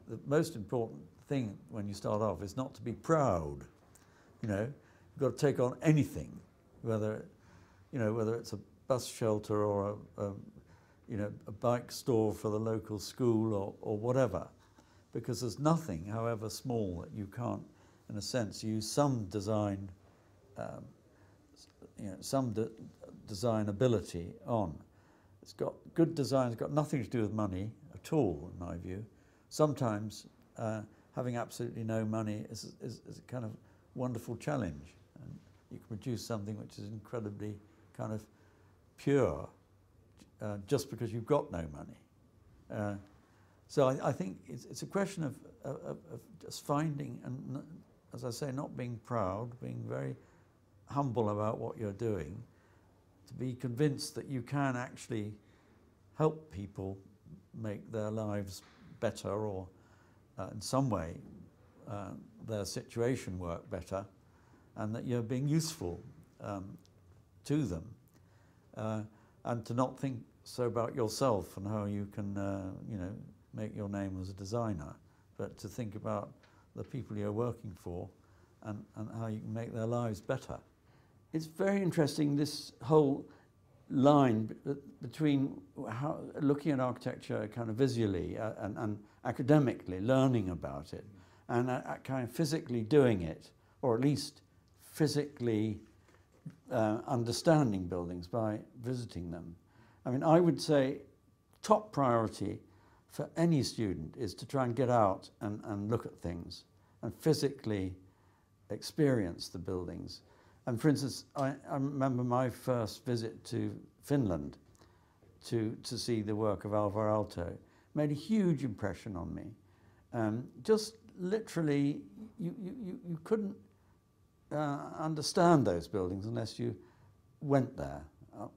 the most important thing when you start off is not to be proud. You know, you've got to take on anything, whether it's a bus shelter or a bike store for the local school or whatever, because there's nothing, however small, that you can't, in a sense, use some design, design ability on. It's got good design. It's got nothing to do with money at all, in my view. Sometimes having absolutely no money is a kind of wonderful challenge, and you can produce something which is incredibly kind of pure just because you've got no money. So I think it's a question of just finding, and as I say, not being proud, being very humble about what you're doing, to be convinced that you can actually help people make their lives better, or in some way their situation work better, and that you're being useful to them, and to not think so about yourself and how you can make your name as a designer, but to think about the people you're working for and how you can make their lives better. It's very interesting, this whole line between how, looking at architecture kind of visually and academically, learning about it, and kind of physically doing it, or at least physically understanding buildings by visiting them. I mean, I would say top priority for any student is to try and get out and look at things and physically experience the buildings. And for instance, I remember my first visit to Finland to see the work of Alvar Aalto. Made a huge impression on me. Just literally, you couldn't understand those buildings unless you went there.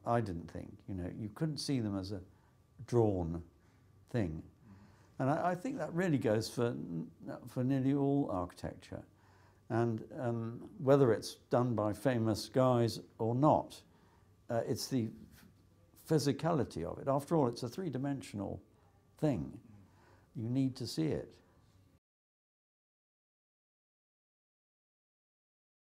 I didn't think, you couldn't see them as a drawn thing. And I think that really goes for nearly all architecture. And whether it's done by famous guys or not, it's the physicality of it. After all, it's a three-dimensional thing. You need to see it.